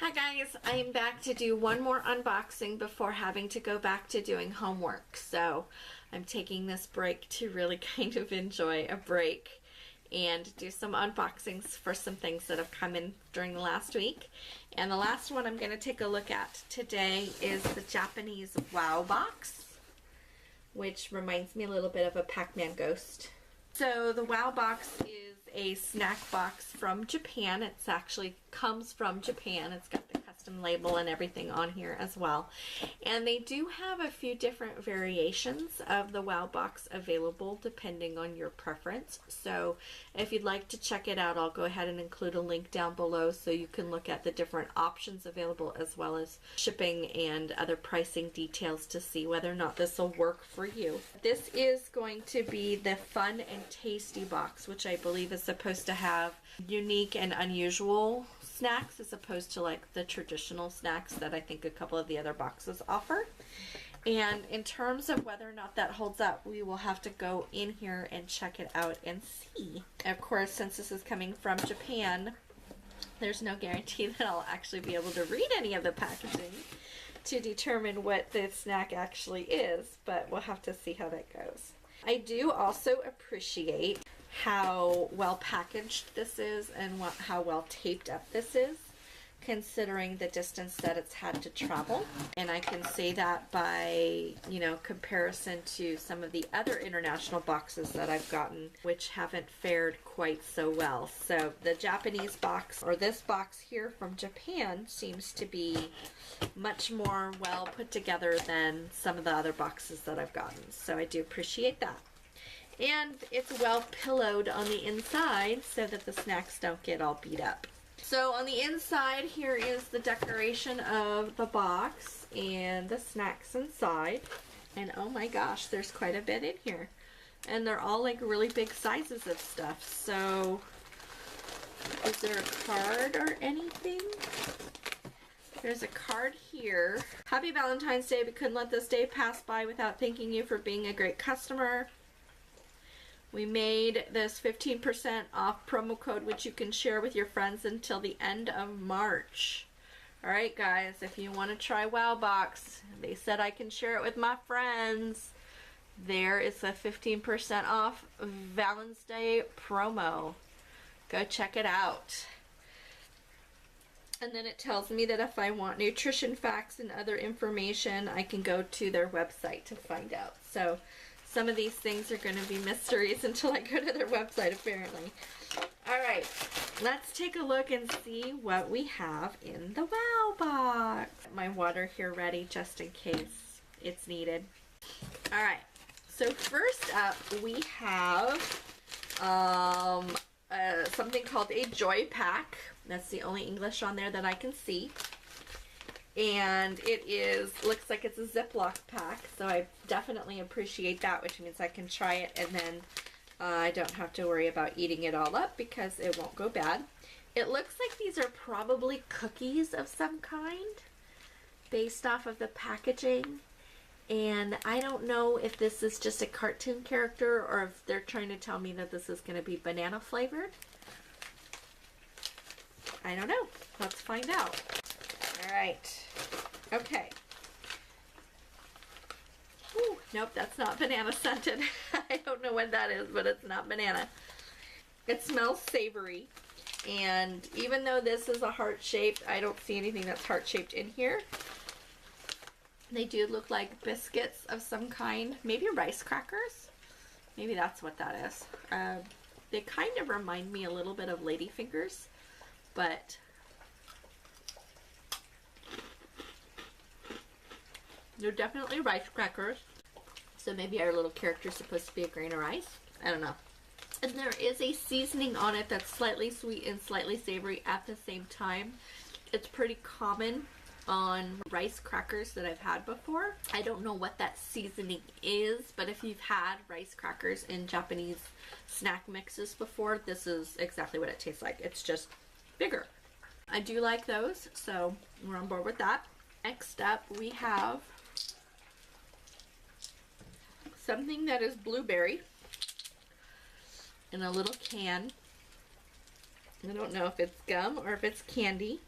Hi guys, I am back to do one more unboxing before having to go back to doing homework. So I'm taking this break to really kind of enjoy a break and do some unboxings for some things that have come in during the last week. And the last one I'm going to take a look at today is the Japanese WowBox, which reminds me a little bit of a Pac-Man ghost. So the WowBox is a snack box from Japan. It's actually comes from Japan. It's got the custom label and everything on here as well. And they do have a few different variations of the WowBox available depending on your preference. So if you'd like to check it out, I'll go ahead and include a link down below so you can look at the different options available as well as shipping and other pricing details to see whether or not this will work for you. This is going to be the Fun and Tasty box, which I believe is supposed to have unique and unusual snacks as opposed to like the traditional snacks that I think a couple of the other boxes offer. And in terms of whether or not that holds up, we will have to go in here and check it out and see. Of course, since this is coming from Japan, there's no guarantee that I'll actually be able to read any of the packaging to determine what the snack actually is, but we'll have to see how that goes. I do also appreciate how well packaged this is and how well taped up this is, considering the distance that it's had to travel. And I can say that by, comparison to some of the other international boxes that I've gotten, which haven't fared quite so well. So the Japanese box, or this box here from Japan, seems to be much more well put together than some of the other boxes that I've gotten. So I do appreciate that. And it's well pillowed on the inside so that the snacks don't get all beat up. So on the inside, here is the decoration of the box and the snacks inside. And oh my gosh, there's quite a bit in here. And they're all like really big sizes of stuff. So is there a card or anything? There's a card here. Happy Valentine's Day. We couldn't let this day pass by without thanking you for being a great customer. We made this 15% off promo code, which you can share with your friends until the end of March. Alright guys, if you want to try WowBox, they said I can share it with my friends. There is a 15% off Valentine's Day promo. Go check it out. And then it tells me that if I want nutrition facts and other information, I can go to their website to find out. So some of these things are going to be mysteries until I go to their website, apparently. Alright, let's take a look and see what we have in the WowBox. My water here ready just in case it's needed. Alright, so first up we have something called a Joy Pack. That's the only English on there that I can see. And it looks like it's a Ziploc pack, so I definitely appreciate that, which means I can try it and then I don't have to worry about eating it all up because it won't go bad. It looks like these are probably cookies of some kind based off of the packaging. And I don't know if this is just a cartoon character or if they're trying to tell me that this is going to be banana flavored. I don't know. Let's find out. Alright. Okay. Ooh, nope, that's not banana scented. I don't know what that is, but it's not banana. It smells savory. And even though this is a heart-shaped, I don't see anything that's heart-shaped in here. They do look like biscuits of some kind. Maybe rice crackers? Maybe that's what that is. They kind of remind me a little bit of ladyfingers, but they're definitely rice crackers. So maybe our little character is supposed to be a grain of rice. I don't know. And there is a seasoning on it that's slightly sweet and slightly savory at the same time. It's pretty common on rice crackers that I've had before. I don't know what that seasoning is, but if you've had rice crackers in Japanese snack mixes before, this is exactly what it tastes like. It's just bigger. I do like those, so we're on board with that. Next up, we have something that is blueberry in a little can. I don't know if it's gum or if it's candy.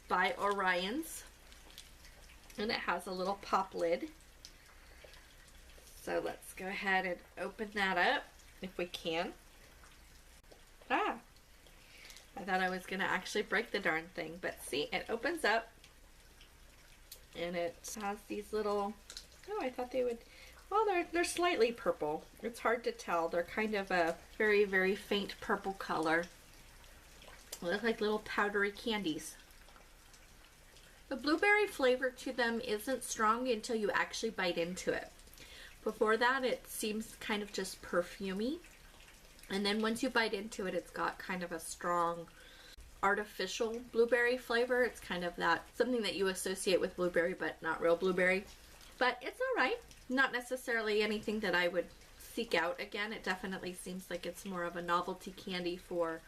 by Orion's, and it has a little pop lid. So let's go ahead and open that up if we can. Ah, I thought I was gonna actually break the darn thing, but see, it opens up and it has these little, oh, I thought they would, well, they're slightly purple. It's hard to tell. They're kind of a very, very faint purple color. They look like little powdery candies. The blueberry flavor to them isn't strong until you actually bite into it. Before that, it seems kind of just perfumey. And then once you bite into it, it's got kind of a strong artificial blueberry flavor. It's kind of that, something that you associate with blueberry, but not real blueberry. But it's all right. Not necessarily anything that I would seek out again. It definitely seems like it's more of a novelty candy for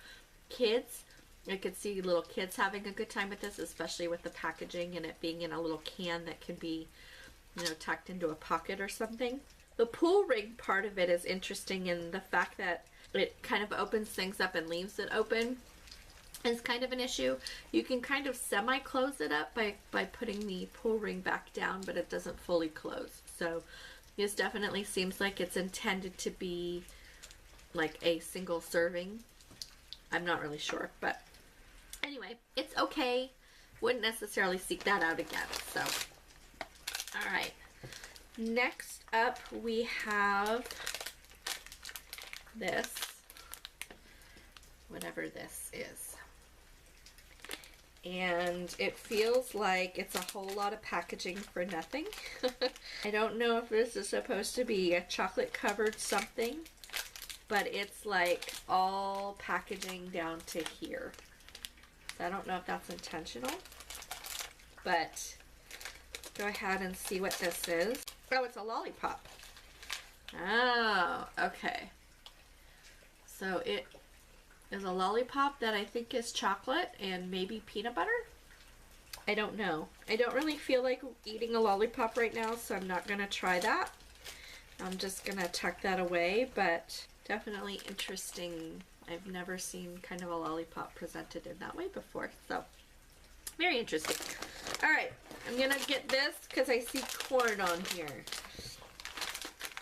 kids. I could see little kids having a good time with this, especially with the packaging and it being in a little can that can be, you know, tucked into a pocket or something. The pull ring part of it is interesting in the fact that it kind of opens things up and leaves it open. Is kind of an issue. You can kind of semi-close it up by putting the pull ring back down, but it doesn't fully close. So this definitely seems like it's intended to be like a single serving. I'm not really sure, but anyway, it's okay. Wouldn't necessarily seek that out again. So, all right. Next up, we have this, whatever this is. And it feels like it's a whole lot of packaging for nothing. I don't know if this is supposed to be a chocolate covered something, but it's like all packaging down to here. So I don't know if that's intentional, but go ahead and see what this is. Oh, it's a lollipop. Oh, okay. So it is a lollipop that I think is chocolate and maybe peanut butter. I don't know. I don't really feel like eating a lollipop right now, so I'm not gonna try that. I'm just gonna tuck that away, but definitely interesting. I've never seen kind of a lollipop presented in that way before, so very interesting. All right, I'm gonna get this because I see corn on here.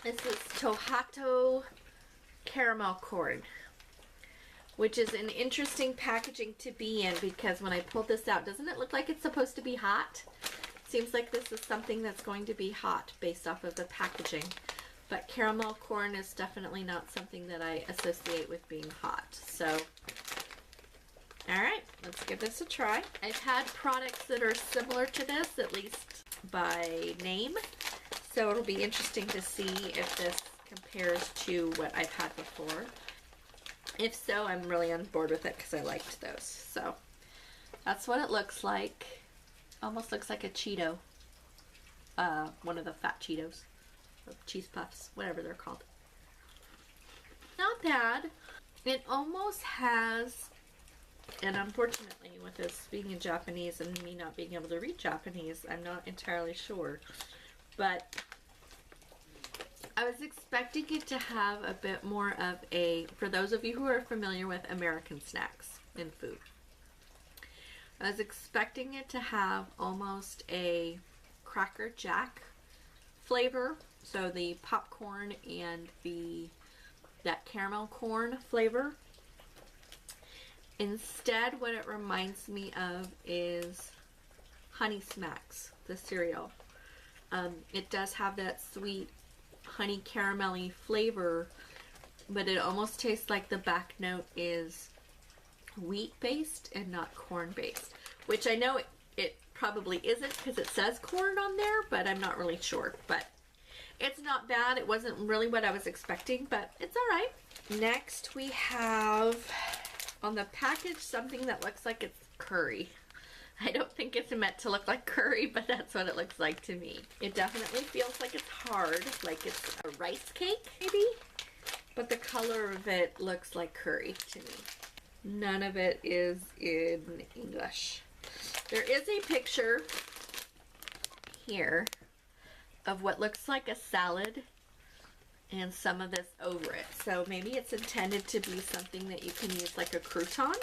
This is Tohato caramel corn, which is an interesting packaging to be in because when I pulled this out, doesn't it look like it's supposed to be hot? Seems like this is something that's going to be hot based off of the packaging. But caramel corn is definitely not something that I associate with being hot. So, all right, let's give this a try. I've had products that are similar to this, at least by name. So it'll be interesting to see if this compares to what I've had before. If so, I'm really on board with it because I liked those. So that's what it looks like. Almost looks like a Cheeto. One of the fat Cheetos. Or cheese puffs, whatever they're called. Not bad. It almost has, and unfortunately with this being in Japanese and me not being able to read Japanese, I'm not entirely sure. But I was expecting it to have a bit more of a, for those of you who are familiar with American snacks and food, I was expecting it to have almost a Cracker Jack flavor. So the popcorn and that caramel corn flavor. Instead, what it reminds me of is Honey Smacks, the cereal. It does have that sweet honey caramelly flavor, but it almost tastes like the back note is wheat based and not corn based, which I know it probably isn't because it says corn on there, but I'm not really sure. But it's not bad. It wasn't really what I was expecting, but it's all right. Next we have on the package something that looks like it's curry. I don't think it's meant to look like curry, but that's what it looks like to me. It definitely feels like it's hard, like it's a rice cake maybe, but the color of it looks like curry to me. None of it is in English. There is a picture here of what looks like a salad and some of this over it. So maybe it's intended to be something that you can use like a crouton,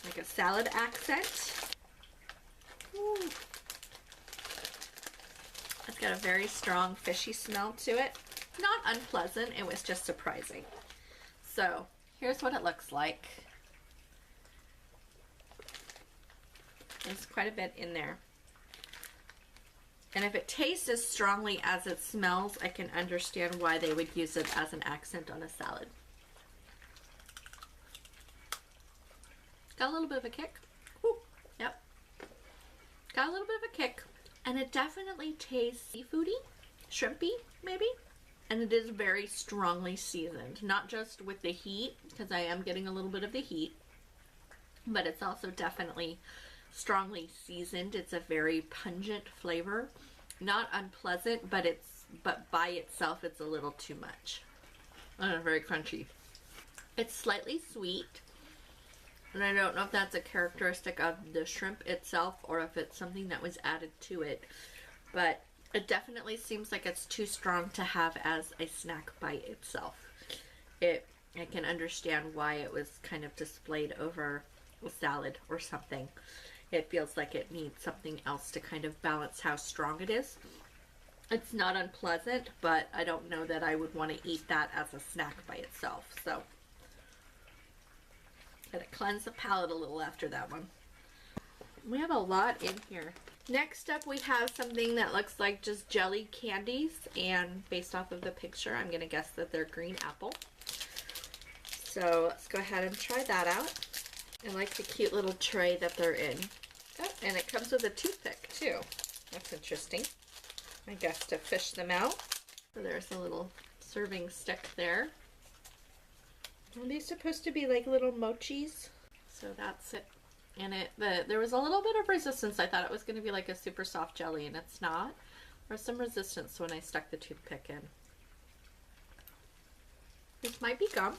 like a salad accent. Ooh. It's got a very strong fishy smell to it. Not unpleasant, it was just surprising. So here's what it looks like. There's quite a bit in there. And if it tastes as strongly as it smells, I can understand why they would use it as an accent on a salad. Got a little bit of a kick. Ooh, yep. Got a little bit of a kick. And it definitely tastes seafoody, shrimpy, maybe. And it is very strongly seasoned. Not just with the heat, because I am getting a little bit of the heat, but it's also definitely strongly seasoned. It's a very pungent flavor. Not unpleasant, but by itself it's a little too much. And very crunchy. It's slightly sweet. And I don't know if that's a characteristic of the shrimp itself or if it's something that was added to it. But it definitely seems like it's too strong to have as a snack by itself. I can understand why it was kind of displayed over a salad or something. It feels like it needs something else to kind of balance how strong it is. It's not unpleasant, but I don't know that I would want to eat that as a snack by itself. So, gotta cleanse the palate a little after that one. We have a lot in here. Next up we have something that looks like just jelly candies, and based off of the picture I'm gonna guess that they're green apple. So let's go ahead and try that out. I like the cute little tray that they're in. Oh, and it comes with a toothpick too. That's interesting. I guess to fish them out. So there's a little serving stick there. Are these supposed to be like little mochis? So that's it. And there was a little bit of resistance. I thought it was going to be like a super soft jelly, and it's not. There's some resistance when I stuck the toothpick in. This might be gum,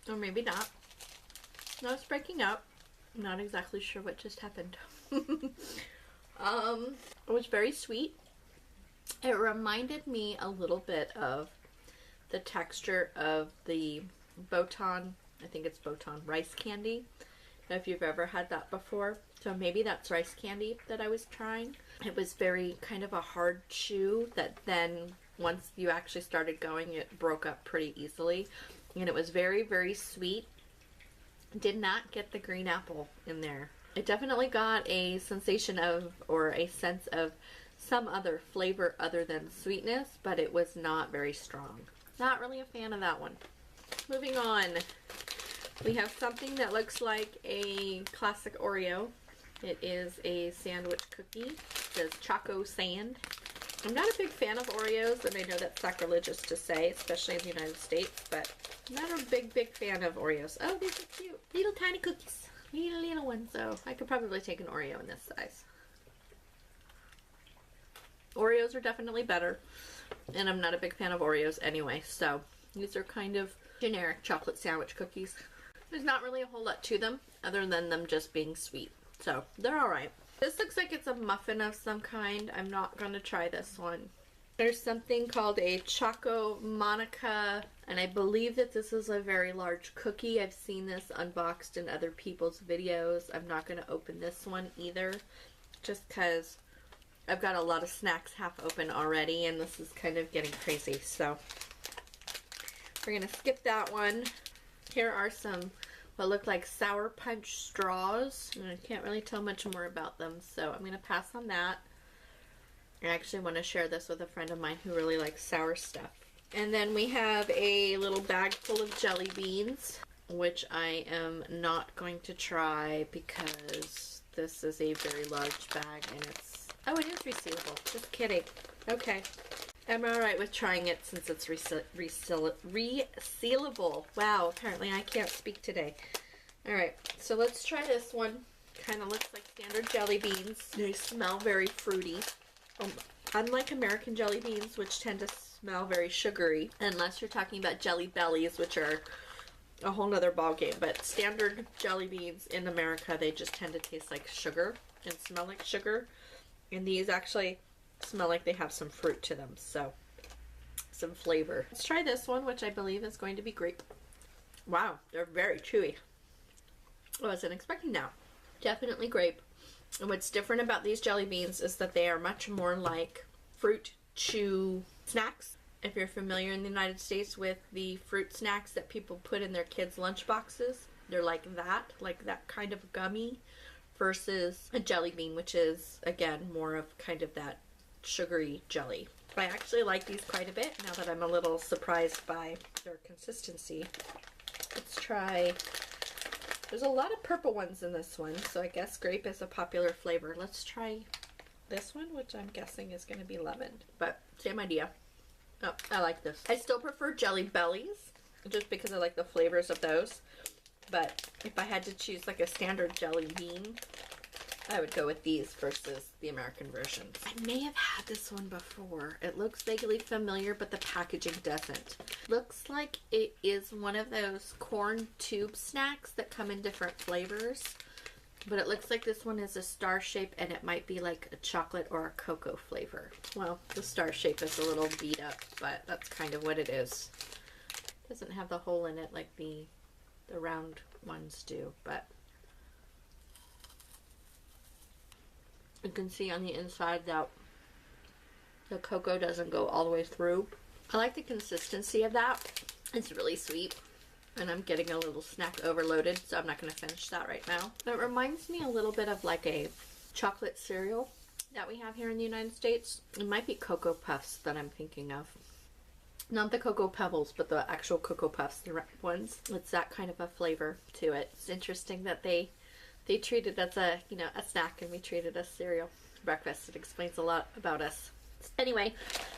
or maybe not. No, it's breaking up. I'm not exactly sure what just happened. It was very sweet. It reminded me a little bit of the texture of the Botan, I think it's Botan rice candy. I don't know if you've ever had that before. So maybe that's rice candy that I was trying. It was very kind of a hard chew that then once you actually started going, it broke up pretty easily. And it was very, very sweet. Did not get the green apple in there. It definitely got a sensation of, or a sense of some other flavor other than sweetness, but it was not very strong. Not really a fan of that one. Moving on, we have something that looks like a classic Oreo. It is a sandwich cookie. It says Choco Sand. I'm not a big fan of Oreos, and I know that's sacrilegious to say, especially in the United States, but I'm not a big fan of Oreos. Oh, these are cute. Little tiny cookies. Little ones, so I could probably take an Oreo in this size. Oreos are definitely better, and I'm not a big fan of Oreos anyway, so these are kind of generic chocolate sandwich cookies. There's not really a whole lot to them other than them just being sweet, so they're alright. This looks like it's a muffin of some kind. I'm not going to try this one. There's something called a Choco Monica, and I believe that this is a very large cookie. I've seen this unboxed in other people's videos. I'm not going to open this one either, just because I've got a lot of snacks half open already, and this is kind of getting crazy, so we're going to skip that one. Here are some what look like Sour Punch straws, and I can't really tell much more about them, so I'm going to pass on that. I actually want to share this with a friend of mine who really likes sour stuff. And then we have a little bag full of jelly beans, which I am not going to try because this is a very large bag and it's... Oh, it is resealable. Just kidding. Okay. I'm alright with trying it since it's resealable. Wow, apparently I can't speak today. Alright, so let's try this one. Kind of looks like standard jelly beans. They smell very fruity. Unlike American jelly beans, which tend to smell very sugary, unless you're talking about Jelly Bellies, which are a whole nother ballgame. But standard jelly beans in America, they just tend to taste like sugar and smell like sugar. And these actually smell like they have some fruit to them, so some flavor. Let's try this one, which I believe is going to be grape. Wow, they're very chewy. I wasn't expecting that. Definitely grape. And what's different about these jelly beans is that they are much more like fruit chew snacks. If you're familiar in the United States with the fruit snacks that people put in their kids' lunch boxes, they're like that kind of gummy, versus a jelly bean, which is, again, more of kind of that sugary jelly. I actually like these quite a bit now that I'm a little surprised by their consistency. Let's try, there's a lot of purple ones in this one, so I guess grape is a popular flavor. Let's try this one, which I'm guessing is going to be lemon, but same idea. Oh, I like this. I still prefer Jelly Bellies, just because I like the flavors of those. But if I had to choose like a standard jelly bean, I would go with these versus the American versions. I may have had this one before. It looks vaguely familiar, but the packaging doesn't. Looks like it is one of those corn tube snacks that come in different flavors. But it looks like this one is a star shape, and it might be like a chocolate or a cocoa flavor. Well, the star shape is a little beat up, but that's kind of what it is. It doesn't have the hole in it like the round ones do, but you can see on the inside that the cocoa doesn't go all the way through. I like the consistency of that. It's really sweet. And I'm getting a little snack overloaded, so I'm not going to finish that right now. It reminds me a little bit of like a chocolate cereal that we have here in the United States. It might be Cocoa Puffs that I'm thinking of. Not the Cocoa Pebbles, but the actual Cocoa Puffs, the red ones. It's that kind of a flavor to it. It's interesting that they treat it as a, you know, a snack, and we treat it as cereal breakfast. It explains a lot about us. Anyway,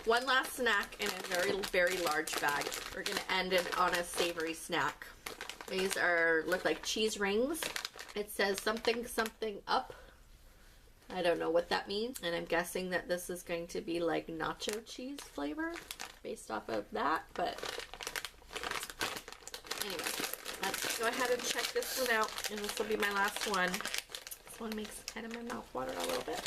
one last snack in a very, very large bag. We're going to end it on a savory snack. These look like cheese rings. It says something, something up. I don't know what that means. And I'm guessing that this is going to be like nacho cheese flavor based off of that. But anyway, let's go ahead and check this one out. And this will be my last one. This one makes kind of my mouth water a little bit.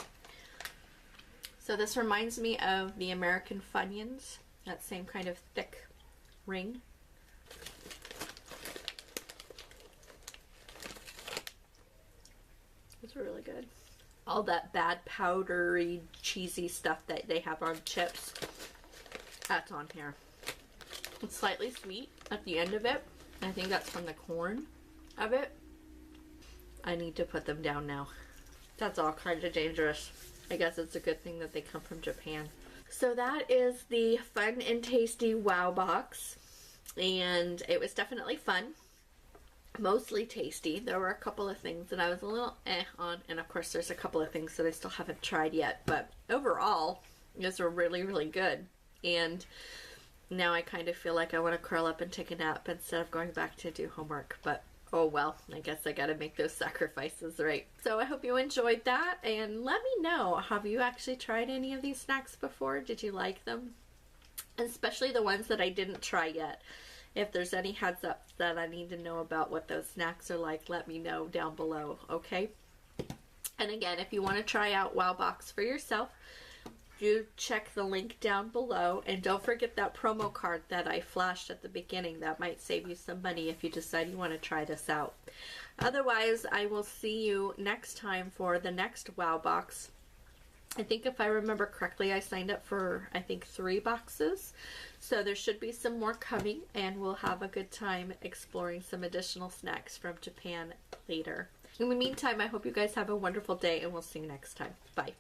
So this reminds me of the American Funyuns, that same kind of thick ring. These are really good. All that bad powdery, cheesy stuff that they have on chips, that's on here. It's slightly sweet at the end of it. I think that's from the corn of it. I need to put them down now. That's all kind of dangerous. I guess it's a good thing that they come from Japan. So that is the fun and tasty WowBox. And it was definitely fun. Mostly tasty. There were a couple of things that I was a little on. And of course there's a couple of things that I still haven't tried yet. But overall, these were really, really good. And now I kind of feel like I want to curl up and take a nap instead of going back to do homework. But oh well, I guess I gotta make those sacrifices, right? So I hope you enjoyed that, and let me know, have you actually tried any of these snacks before? Did you like them? And especially the ones that I didn't try yet. If there's any heads up that I need to know about what those snacks are like, let me know down below, okay? And again, if you want to try out WowBox for yourself, do check the link down below, and don't forget that promo card that I flashed at the beginning. That might save you some money if you decide you want to try this out. Otherwise, I will see you next time for the next WowBox. I think if I remember correctly, I signed up for, I think, 3 boxes. So there should be some more coming, and we'll have a good time exploring some additional snacks from Japan later. In the meantime, I hope you guys have a wonderful day, and we'll see you next time. Bye.